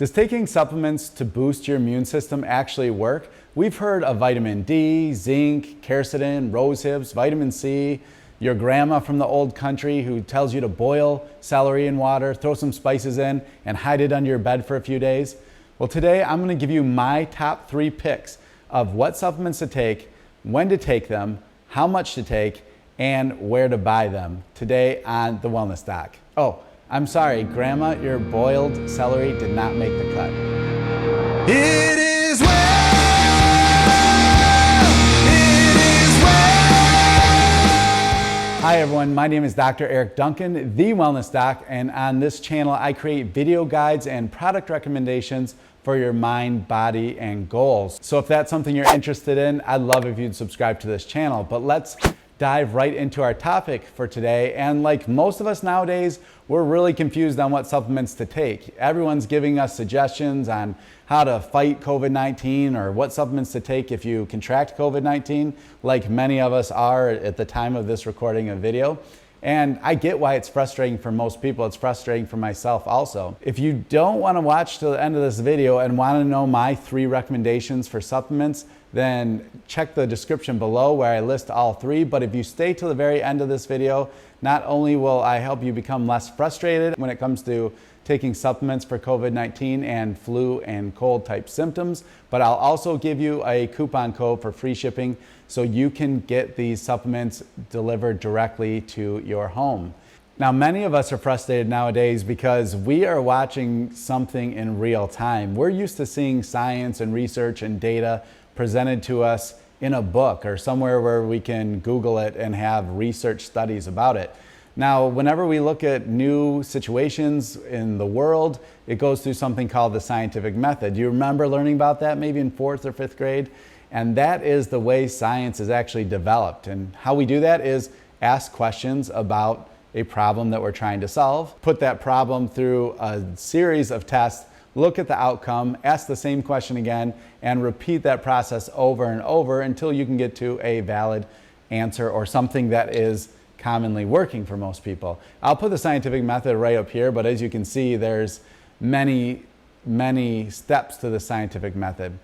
Does taking supplements to boost your immune system actually work? We've heard of vitamin D, zinc, quercetin, rose hips, vitamin C, your grandma from the old country who tells you to boil celery in water, throw some spices in, and hide it under your bed for a few days. Well, today I'm going to give you my top 3 picks of what supplements to take, when to take them, how much to take, and where to buy them today on The Wellness Doc. Oh, I'm sorry, Grandma, your boiled celery did not make the cut. It is well. Hi everyone, my name is Dr. Eric Duncan, The Wellness Doc, and on this channel I create video guides and product recommendations for your mind, body, and goals. So if that's something you're interested in, I'd love if you'd subscribe to this channel. But let's dive right into our topic for today. And like most of us nowadays, we're really confused on what supplements to take. Everyone's giving us suggestions on how to fight COVID-19 or what supplements to take if you contract COVID-19, like many of us are at the time of this recording of video. And I get why it's frustrating for most people. It's frustrating for myself also. If you don't want to watch to the end of this video and want to know my 3 recommendations for supplements, then check the description below where I list all 3. But if you stay to the very end of this video, not only will I help you become less frustrated when it comes to taking supplements for COVID-19 and flu and cold type symptoms, but I'll also give you a coupon code for free shipping so you can get these supplements delivered directly to your home. Now, many of us are frustrated nowadays because we are watching something in real time. We're used to seeing science and research and data presented to us in a book or somewhere where we can Google it and have research studies about it. Now, whenever we look at new situations in the world, it goes through something called the scientific method. Do you remember learning about that maybe in 4th or 5th grade? And that is the way science is actually developed. And how we do that is ask questions about a problem that we're trying to solve, put that problem through a series of tests, look at the outcome, ask the same question again, and repeat that process over and over until you can get to a valid answer or something that is commonly working for most people. I'll put the scientific method right up here, but as you can see, there's many steps to the scientific method.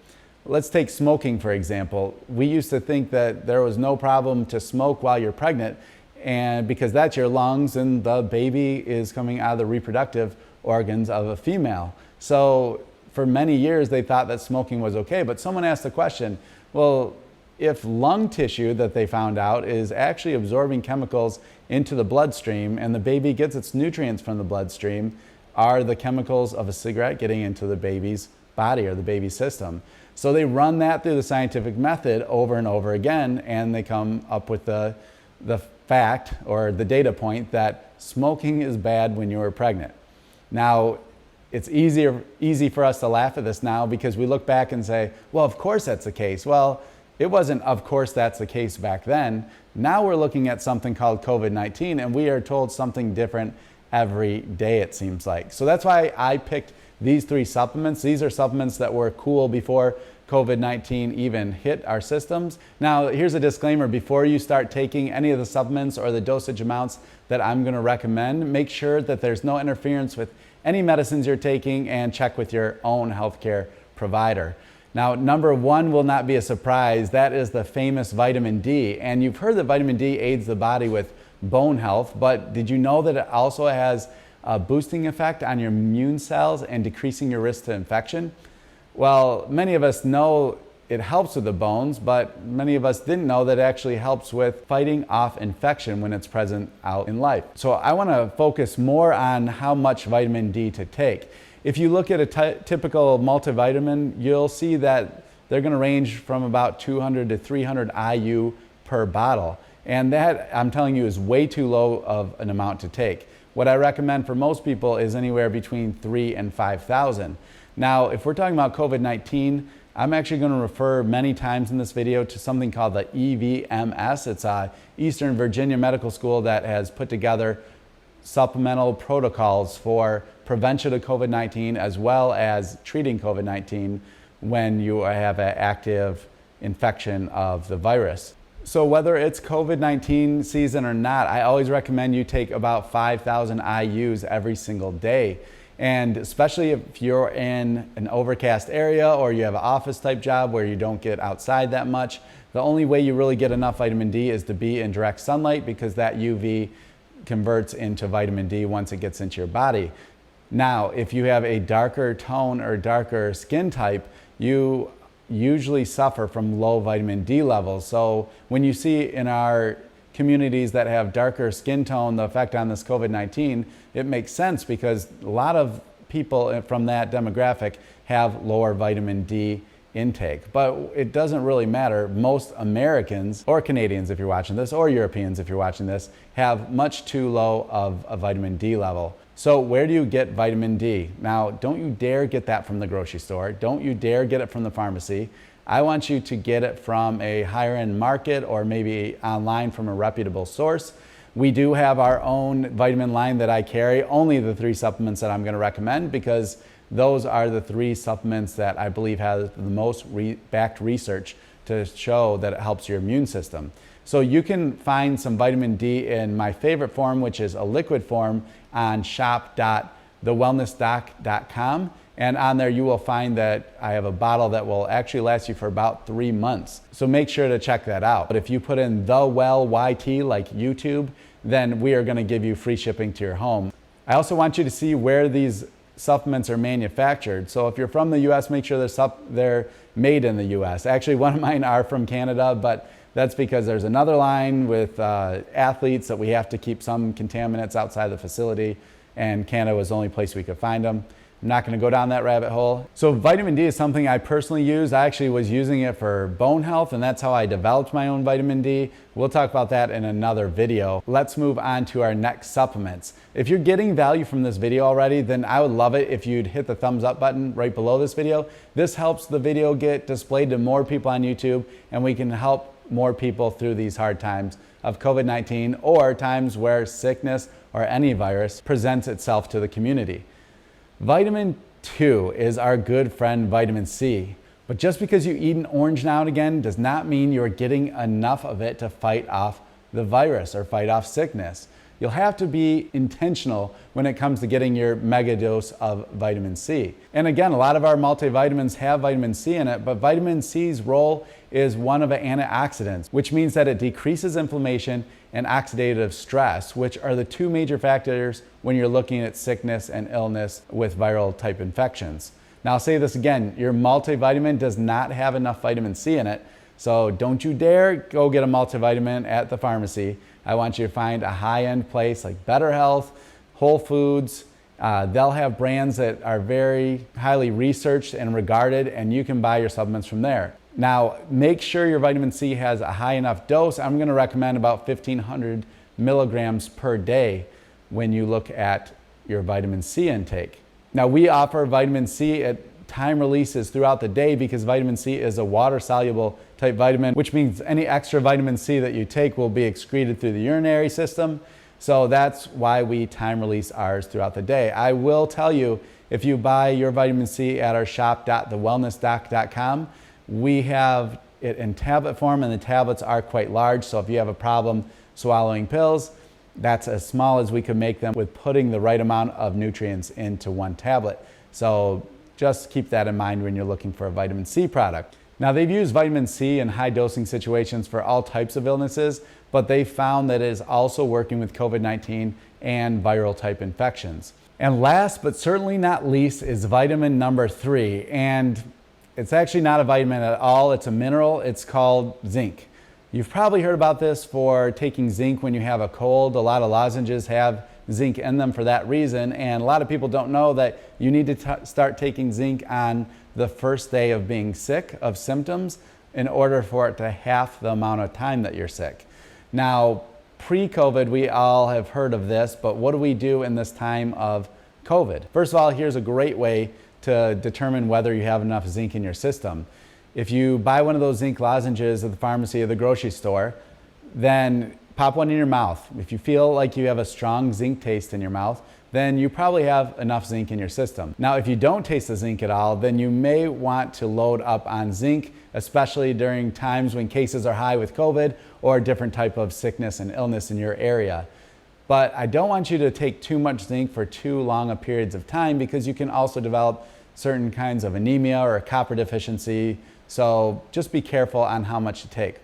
Let's take smoking, for example. We used to think that there was no problem to smoke while you're pregnant, and because that's your lungs and the baby is coming out of the reproductive organs of a female. So for many years, they thought that smoking was okay, but someone asked the question, well, if lung tissue that they found out is actually absorbing chemicals into the bloodstream and the baby gets its nutrients from the bloodstream, are the chemicals of a cigarette getting into the baby's body or the baby's system? So they run that through the scientific method over and over again, and they come up with the fact or the data point that smoking is bad when you are pregnant. Now, it's easy for us to laugh at this now because we look back and say, well, of course that's the case. Well, it wasn't, of course that's the case back then. Now we're looking at something called COVID-19 and we are told something different every day, it seems like. So that's why I picked these 3 supplements. These are supplements that were cool before COVID-19 even hit our systems. Now, here's a disclaimer. Before you start taking any of the supplements or the dosage amounts that I'm going to recommend, make sure that there's no interference with any medicines you're taking and check with your own healthcare provider. Now, number 1 will not be a surprise. That is the famous vitamin D. And you've heard that vitamin D aids the body with bone health, but did you know that it also has a boosting effect on your immune cells and decreasing your risk to infection? Well, many of us know it helps with the bones, but many of us didn't know that it actually helps with fighting off infection when it's present out in life. So I want to focus more on how much vitamin D to take. If you look at a typical multivitamin, you'll see that they're going to range from about 200 to 300 IU per bottle. And that, I'm telling you, is way too low of an amount to take. What I recommend for most people is anywhere between 3,000 and 5,000. Now, if we're talking about COVID-19, I'm actually going to refer many times in this video to something called the EVMS. It's Eastern Virginia Medical School that has put together supplemental protocols for prevention of COVID-19 as well as treating COVID-19 when you have an active infection of the virus. So whether it's COVID-19 season or not, I always recommend you take about 5,000 IUs every single day. And especially if you're in an overcast area or you have an office type job where you don't get outside that much, the only way you really get enough vitamin D is to be in direct sunlight, because that UV converts into vitamin D once it gets into your body. Now, if you have a darker tone or darker skin type, you usually suffer from low vitamin D levels. So when you see in our communities that have darker skin tone the effect on this COVID-19, it makes sense, because a lot of people from that demographic have lower vitamin D intake. But it doesn't really matter. Most Americans, or Canadians if you're watching this, or Europeans if you're watching this, have much too low of a vitamin D level. So where do you get vitamin D? Now, don't you dare get that from the grocery store. Don't you dare get it from the pharmacy. I want you to get it from a higher end market, or maybe online from a reputable source. We do have our own vitamin line that I carry, only the 3 supplements that I'm going to recommend, because those are the 3 supplements that I believe have the most backed research to show that it helps your immune system. So you can find some vitamin D in my favorite form, which is a liquid form, on shop.thewellnessdoc.com. And on there you will find that I have a bottle that will actually last you for about 3 months. So make sure to check that out. But if you put in The Well YT like YouTube, then we are going to give you free shipping to your home. I also want you to see where these supplements are manufactured. So if you're from the US, make sure they're made in the US. Actually, one of mine are from Canada, but that's because there's another line with athletes that we have to keep some contaminants outside the facility, and Canada was the only place we could find them. I'm not going to go down that rabbit hole. So vitamin D is something I personally use. I actually was using it for bone health, and that's how I developed my own vitamin D. We'll talk about that in another video. Let's move on to our next supplements. If you're getting value from this video already, then I would love it if you'd hit the thumbs up button right below this video. This helps the video get displayed to more people on YouTube, and we can help more people through these hard times of COVID-19, or times where sickness or any virus presents itself to the community. Vitamin 2 is our good friend vitamin C. But just because you eat an orange now and again does not mean you're getting enough of it to fight off the virus or fight off sickness. You'll have to be intentional when it comes to getting your mega dose of vitamin C. And again, a lot of our multivitamins have vitamin C in it, but vitamin C's role is one of antioxidants, which means that it decreases inflammation and oxidative stress, which are the 2 major factors when you're looking at sickness and illness with viral type infections. Now I'll say this again, your multivitamin does not have enough vitamin C in it, so don't you dare go get a multivitamin at the pharmacy. I want you to find a high-end place like Better Health, Whole Foods. They'll have brands that are very highly researched and regarded, and you can buy your supplements from there. Now, make sure your vitamin C has a high enough dose. I'm going to recommend about 1,500 milligrams per day when you look at your vitamin C intake. Now, we offer vitamin C at time releases throughout the day, because vitamin C is a water-soluble type vitamin, which means any extra vitamin C that you take will be excreted through the urinary system. So that's why we time release ours throughout the day. I will tell you, if you buy your vitamin C at our shop.thewellnessdoc.com, we have it in tablet form, and the tablets are quite large. So if you have a problem swallowing pills, that's as small as we can make them with putting the right amount of nutrients into one tablet. So just keep that in mind when you're looking for a vitamin C product. Now, they've used vitamin C in high dosing situations for all types of illnesses, but they found that it is also working with COVID-19 and viral type infections. And last but certainly not least is vitamin number 3. And it's actually not a vitamin at all, it's a mineral. It's called zinc. You've probably heard about this for taking zinc when you have a cold. A lot of lozenges have zinc in them for that reason, and a lot of people don't know that you need to start taking zinc on the first day of being sick, of symptoms, in order for it to half the amount of time that you're sick. Now, pre-COVID, we all have heard of this, but what do we do in this time of COVID? First of all, here's a great way to determine whether you have enough zinc in your system. If you buy one of those zinc lozenges at the pharmacy or the grocery store, then pop one in your mouth. If you feel like you have a strong zinc taste in your mouth, then you probably have enough zinc in your system. Now, if you don't taste the zinc at all, then you may want to load up on zinc, especially during times when cases are high with COVID or a different type of sickness and illness in your area. But I don't want you to take too much zinc for too long a periods of time, because you can also develop certain kinds of anemia or a copper deficiency. So just be careful on how much to take.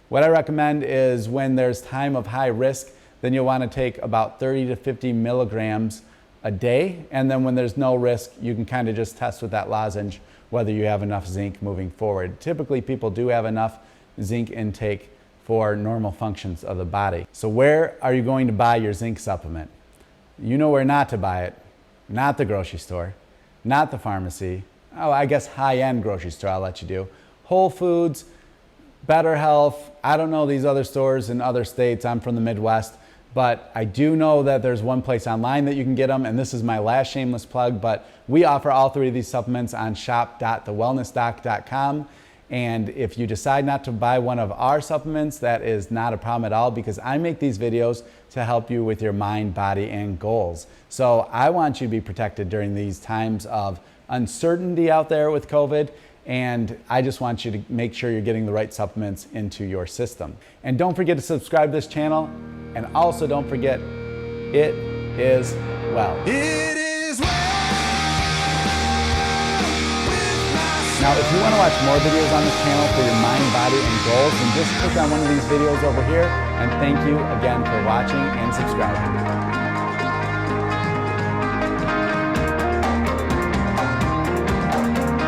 What I recommend is when there's time of high risk, then you'll want to take about 30 to 50 milligrams a day. And then when there's no risk, you can kind of just test with that lozenge whether you have enough zinc moving forward. Typically, people do have enough zinc intake for normal functions of the body. So where are you going to buy your zinc supplement? You know where not to buy it. Not the grocery store, not the pharmacy. Oh, I guess high-end grocery store I'll let you do. Whole Foods, Better Health. I don't know these other stores in other states. I'm from the Midwest. But I do know that there's one place online that you can get them, and this is my last shameless plug, but we offer all three of these supplements on shop.thewellnessdoc.com. And if you decide not to buy one of our supplements, that is not a problem at all, because I make these videos to help you with your mind, body, and goals. So I want you to be protected during these times of uncertainty out there with COVID. And I just want you to make sure you're getting the right supplements into your system. And don't forget to subscribe to this channel. And also don't forget, it is well. It is well with my soul. Now, if you want to watch more videos on this channel for your mind, body, and goals, then just click on one of these videos over here. And thank you again for watching and subscribing.